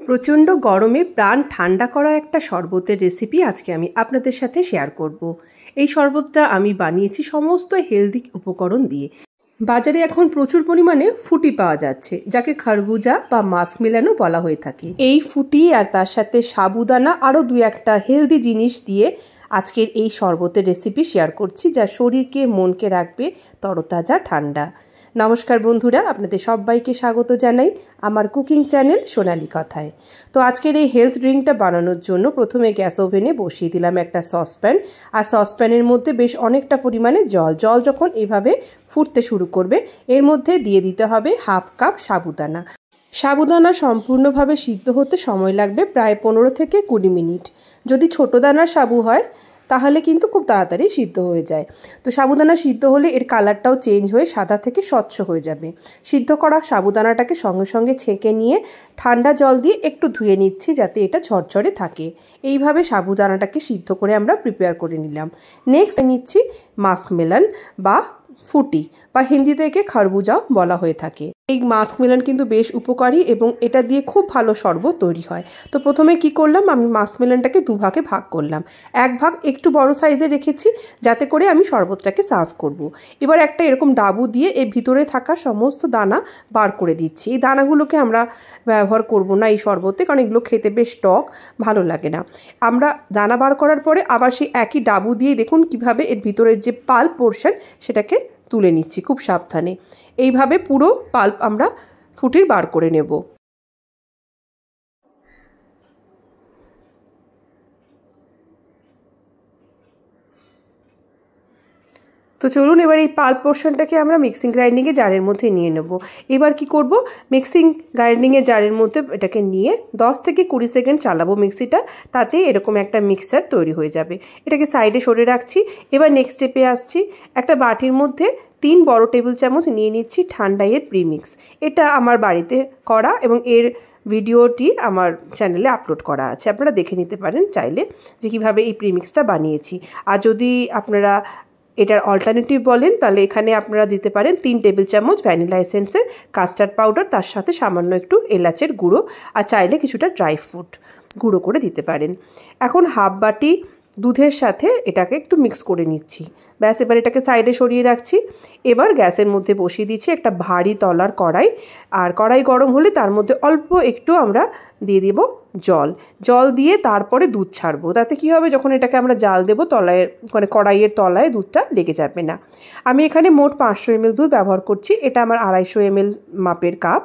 প্রচণ্ড গরমে প্রাণ ঠান্ডা করা একটা শরবতের রেসিপি আজকে আমি আপনাদের সাথে শেয়ার করব। এই শরবতটা আমি বানিয়েছি সমস্ত হেলদি উপকরণ দিয়ে। বাজারে এখন প্রচুর পরিমাণে ফুটি পাওয়া যাচ্ছে, যাকে খরবুজা বা মাস্কমেলনও বলা হয়ে থাকে। এই ফুটি আর তার সাথে সাবুদানা আরও দু একটা হেলদি জিনিস দিয়ে আজকের এই শরবতের রেসিপি শেয়ার করছি, যা শরীরকে মনকে রাখবে তরতাজা ঠান্ডা। নমস্কার বন্ধুরা, আপনাদের সবাইকে স্বাগত জানাই আমার কুকিং চ্যানেল সোনালি কথায়। তো আজকের এই হেলথ ড্রিঙ্কটা বানানোর জন্য প্রথমে গ্যাস ওভেনে বসিয়ে দিলাম একটা সসপ্যান। আর সসপ্যানের মধ্যে বেশ অনেকটা পরিমাণে জল যখন এভাবে ফুটতে শুরু করবে, এর মধ্যে দিয়ে দিতে হবে হাফ কাপ সাবুদানা। সাবুদানা সম্পূর্ণভাবে সিদ্ধ হতে সময় লাগবে প্রায় 15 থেকে 20 মিনিট। যদি ছোটো দানার সাবু হয় তাহলে কিন্তু খুব তাড়াতাড়ি সিদ্ধ হয়ে যায়। তো সাবুদানা সিদ্ধ হলে এর কালারটাও চেঞ্জ হয়ে সাদা থেকে স্বচ্ছ হয়ে যাবে। সিদ্ধ করা সাবুদানাটাকে সঙ্গে সঙ্গে ছেঁকে নিয়ে ঠান্ডা জল দিয়ে একটু ধুয়ে নিচ্ছি, যাতে এটা ঝরঝরে থাকে। এইভাবে সাবুদানাটাকে সিদ্ধ করে আমরা প্রিপেয়ার করে নিলাম। নেক্সট নিচ্ছি মাস্কমেলন বা ফুটি, বা হিন্দিতে একে খরবুজাও বলা হয়ে থাকে। এই মাস্কমেলন কিন্তু বেশ উপকারী এবং এটা দিয়ে খুব ভালো শরবত তৈরি হয়। তো প্রথমে কি করলাম, আমি মাস্কমেলনটাকে দুভাগে ভাগ করলাম। এক ভাগ একটু বড় সাইজে রেখেছি, যাতে করে আমি শরবতটাকে সার্ভ করব। এবার একটা এরকম ডাবু দিয়ে এর ভিতরে থাকা সমস্ত দানা বার করে দিচ্ছি। এই দানাগুলোকে আমরা ব্যবহার করব না এই শরবতে, কারণ এগুলো খেতে বেশ টক, ভালো লাগে না। আমরা দানা বার করার পরে আবার সেই একই ডাবু দিয়ে দেখুন কিভাবে এর ভিতরের যে পাল্প পোর্শন সেটাকে তুলে নিচ্ছি খুব সাবধানে। এইভাবে পুরো পাল্প আমরা ফুটির বার করে নেব। তো চলুন এবার এই পাল্প পোর্শনটাকে আমরা মিক্সিং গ্রাইন্ডিংয়ে জারের মধ্যে নিয়ে নেব। এবার কি করব, মিক্সিং গ্রাইন্ডিংয়ে জারের মধ্যে এটাকে নিয়ে 10 থেকে 20 সেকেন্ড চালাবো মিক্সিটা, তাতে এরকম একটা মিক্সচার তৈরি হয়ে যাবে। এটাকে সাইডে সরে রাখছি। এবার নেক্সট স্টেপে আসছি। একটা বাটির মধ্যে 3 বড় টেবিল চামচ নিয়ে নিচ্ছি ঠান্ডাইয়ের প্রিমিক্স। এটা আমার বাড়িতে করা এবং এর ভিডিওটি আমার চ্যানেলে আপলোড করা আছে, আপনারা দেখে নিতে পারেন চাইলে যে কীভাবে এই প্রিমিক্সটা বানিয়েছি। আর যদি আপনারা এটার অল্টারনেটিভ বলেন, তাহলে এখানে আপনারা দিতে পারেন 3 টেবিল চামচ ভ্যানিলা এসেন্সের কাস্টার্ড পাউডার, তার সাথে সামান্য একটু এলাচের গুঁড়ো, আর চাইলে কিছুটা ড্রাই ফ্রুট গুঁড়ো করে দিতে পারেন। এখন হাফ বাটি দুধের সাথে এটাকে একটু মিক্স করে নিচ্ছি। ব্যাস, এবার এটাকে সাইডে সরিয়ে রাখছি। এবার গ্যাসের মধ্যে বসিয়ে দিচ্ছি একটা ভারী তলার কড়াই। আর কড়াই গরম হলে তার মধ্যে অল্প একটু আমরা দিয়ে দিব জল দিয়ে তারপরে দুধ ছাড়বো। তাতে কী হবে, যখন এটাকে আমরা জাল দেবো তলায়, মানে কড়াইয়ের তলায় দুধটা লেগে যাবে না। আমি এখানে মোট 500 ml দুধ ব্যবহার করছি। এটা আমার 250 ml মাপের কাপ,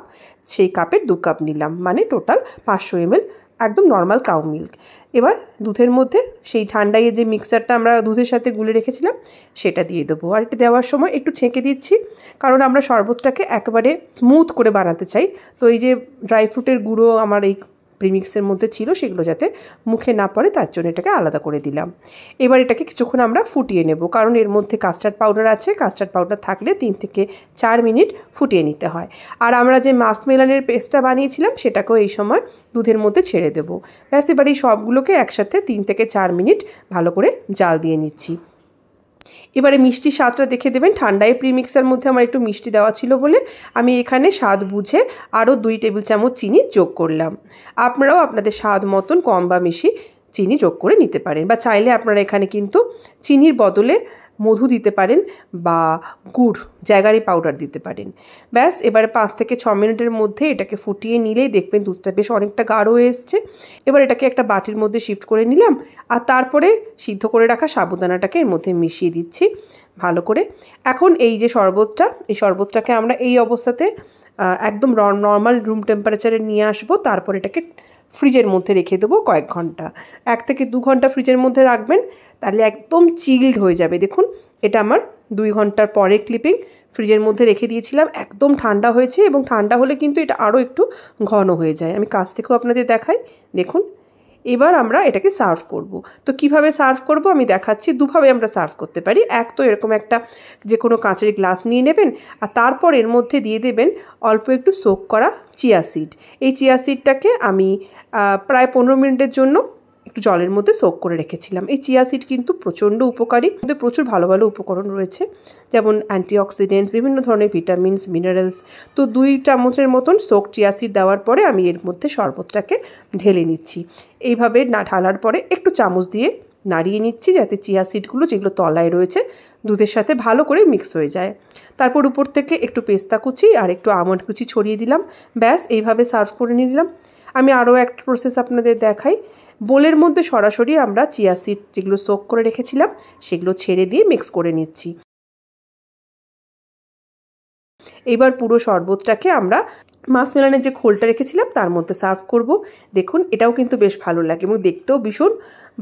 সেই কাপের 2 কাপ নিলাম, মানে টোটাল 500 ml একদম নর্মাল কাউ মিল্ক। এবার দুধের মধ্যে সেই ঠান্ডাইয়ে যে মিক্সচারটা আমরা দুধের সাথে গুলে রেখেছিলাম সেটা দিয়ে দেবো। আর এটা দেওয়ার সময় একটু ছেঁকে দিচ্ছি, কারণ আমরা শরবতটাকে একেবারে স্মুথ করে বানাতে চাই। তো এই যে ড্রাই ফ্রুটের গুঁড়ো আমার এই প্রিমিক্সের মধ্যে ছিল, সেগুলো যাতে মুখে না পড়ে তার জন্য এটাকে আলাদা করে দিলাম। এবার এটাকে কিছুক্ষণ আমরা ফুটিয়ে নেব, কারণ এর মধ্যে কাস্টার্ড পাউডার আছে। কাস্টার্ড পাউডার থাকলে 3 থেকে 4 মিনিট ফুটিয়ে নিতে হয়। আর আমরা যে মাস্কমেলনের পেস্টটা বানিয়েছিলাম সেটাকেও এই সময় দুধের মধ্যে ছেড়ে দেব। ব্যাস, এবার এই সবগুলোকে একসাথে 3 থেকে 4 মিনিট ভালো করে জাল দিয়ে নিচ্ছি। এবারে মিষ্টি স্বাদটা দেখে দেবেন। ঠান্ডায় প্রিমিক্সের মধ্যে আমার একটু মিষ্টি দেওয়া ছিল বলে আমি এখানে স্বাদ বুঝে আরও 2 টেবিল চামচ চিনি যোগ করলাম। আপনারাও আপনাদের স্বাদ মতন কম বা বেশি চিনি যোগ করে নিতে পারেন, বা চাইলে আপনারা এখানে কিন্তু চিনির বদলে মধু দিতে পারেন বা গুড়, জ্যাগারি পাউডার দিতে পারেন। ব্যাস, এবারে 5 থেকে 6 মিনিটের মধ্যে এটাকে ফুটিয়ে নিলেই দেখবেন দুধটা বেশ অনেকটা গাঢ় হয়ে এসছে। এবার এটাকে একটা বাটির মধ্যে শিফট করে নিলাম, আর তারপরে সিদ্ধ করে রাখা সাবুদানাটাকে এর মধ্যে মিশিয়ে দিচ্ছি ভালো করে। এখন এই যে শরবতটা, এই শরবতটাকে আমরা এই অবস্থাতে একদম নর্মাল রুম টেম্পারেচারে নিয়ে আসবো। তারপর এটাকে ফ্রিজের মধ্যে রেখে দেবো কয়েক ঘন্টা, 1 থেকে 2 ঘন্টা ফ্রিজের মধ্যে রাখবেন, তাহলে একদম চিল্ড হয়ে যাবে। দেখুন, এটা আমার 2 ঘন্টার পরে ক্লিপিং ফ্রিজের মধ্যে রেখে দিয়েছিলাম, একদম ঠান্ডা হয়েছে। এবং ঠান্ডা হলে কিন্তু এটা আরও একটু ঘন হয়ে যায়। আমি কাছ থেকেও আপনাদের দেখাই, দেখুন। এবার আমরা এটাকে সার্ভ করব। তো কিভাবে সার্ভ করব আমি দেখাচ্ছি। দুভাবে আমরা সার্ভ করতে পারি। এক তো এরকম একটা যে কোনো কাঁচের গ্লাস নিয়ে নেবেন, আর তারপর এর মধ্যে দিয়ে দেবেন অল্প একটু সোক করা চিয়া সিড। এই চিয়া সিডটাকে আমি প্রায় 15 মিনিটের জন্য একটু জলের মধ্যে সোক করে রেখেছিলাম। এই চিয়া সিড কিন্তু প্রচণ্ড উপকারী, কিন্তু প্রচুর ভালো ভালো উপকরণ রয়েছে, যেমন অ্যান্টিঅক্সিডেন্টস, বিভিন্ন ধরনের ভিটামিনস, মিনারেলস। তো 2 চামচের মতন সোক চিয়া সিড দেওয়ার পরে আমি এর মধ্যে শরবতটাকে ঢেলে নিচ্ছি। এইভাবে না ঢালার পরে একটু চামচ দিয়ে নাড়িয়ে নিচ্ছি, যাতে চিয়া সিডগুলো যেগুলো তলায় রয়েছে দুধের সাথে ভালো করে মিক্স হয়ে যায়। তারপর উপর থেকে একটু পেস্তা কুচি আর একটু আমন্ড কুচি ছড়িয়ে দিলাম। ব্যাস, এইভাবে সার্ভ করে নিলাম। আমি আরও একটা প্রসেস আপনাদের দেখাই। বোলের মধ্যে সরাসরি আমরা চিয়া সিড যেগুলো সোক করে রেখেছিলাম সেগুলো ছেড়ে দিয়ে মিক্স করে নিচ্ছি। এবার পুরো শরবতটাকে আমরা মাস্কমেলনের যে খোলটা রেখেছিলাম তার মধ্যে সার্ভ করব। দেখুন, এটাও কিন্তু বেশ ভালো লাগে এবং দেখতেও ভীষণ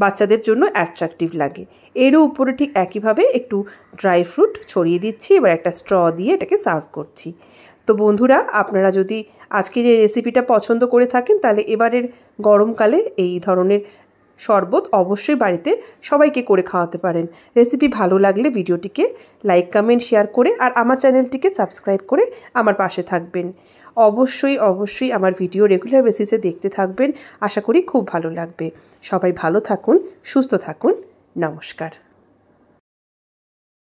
বাচ্চাদের জন্য অ্যাট্রাকটিভ লাগে। এরও উপরে ঠিক একইভাবে একটু ড্রাই ফ্রুট ছড়িয়ে দিচ্ছি। এবার একটা স্ট্র দিয়ে এটাকে সার্ভ করছি। তো বন্ধুরা, আপনারা যদি আজকের এই রেসিপিটা পছন্দ করে থাকেন তাহলে এবারের গরমকালে এই ধরনের শরবত অবশ্যই বাড়িতে সবাইকে করে খাওয়াতে পারেন। রেসিপি ভালো লাগলে ভিডিওটিকে লাইক, কমেন্ট, শেয়ার করে আর আমার চ্যানেলটিকে সাবস্ক্রাইব করে আমার পাশে থাকবেন। অবশ্যই আমার ভিডিও রেগুলার বেসিসে দেখতে থাকবেন। আশা করি খুব ভালো লাগবে। সবাই ভালো থাকুন, সুস্থ থাকুন। নমস্কার।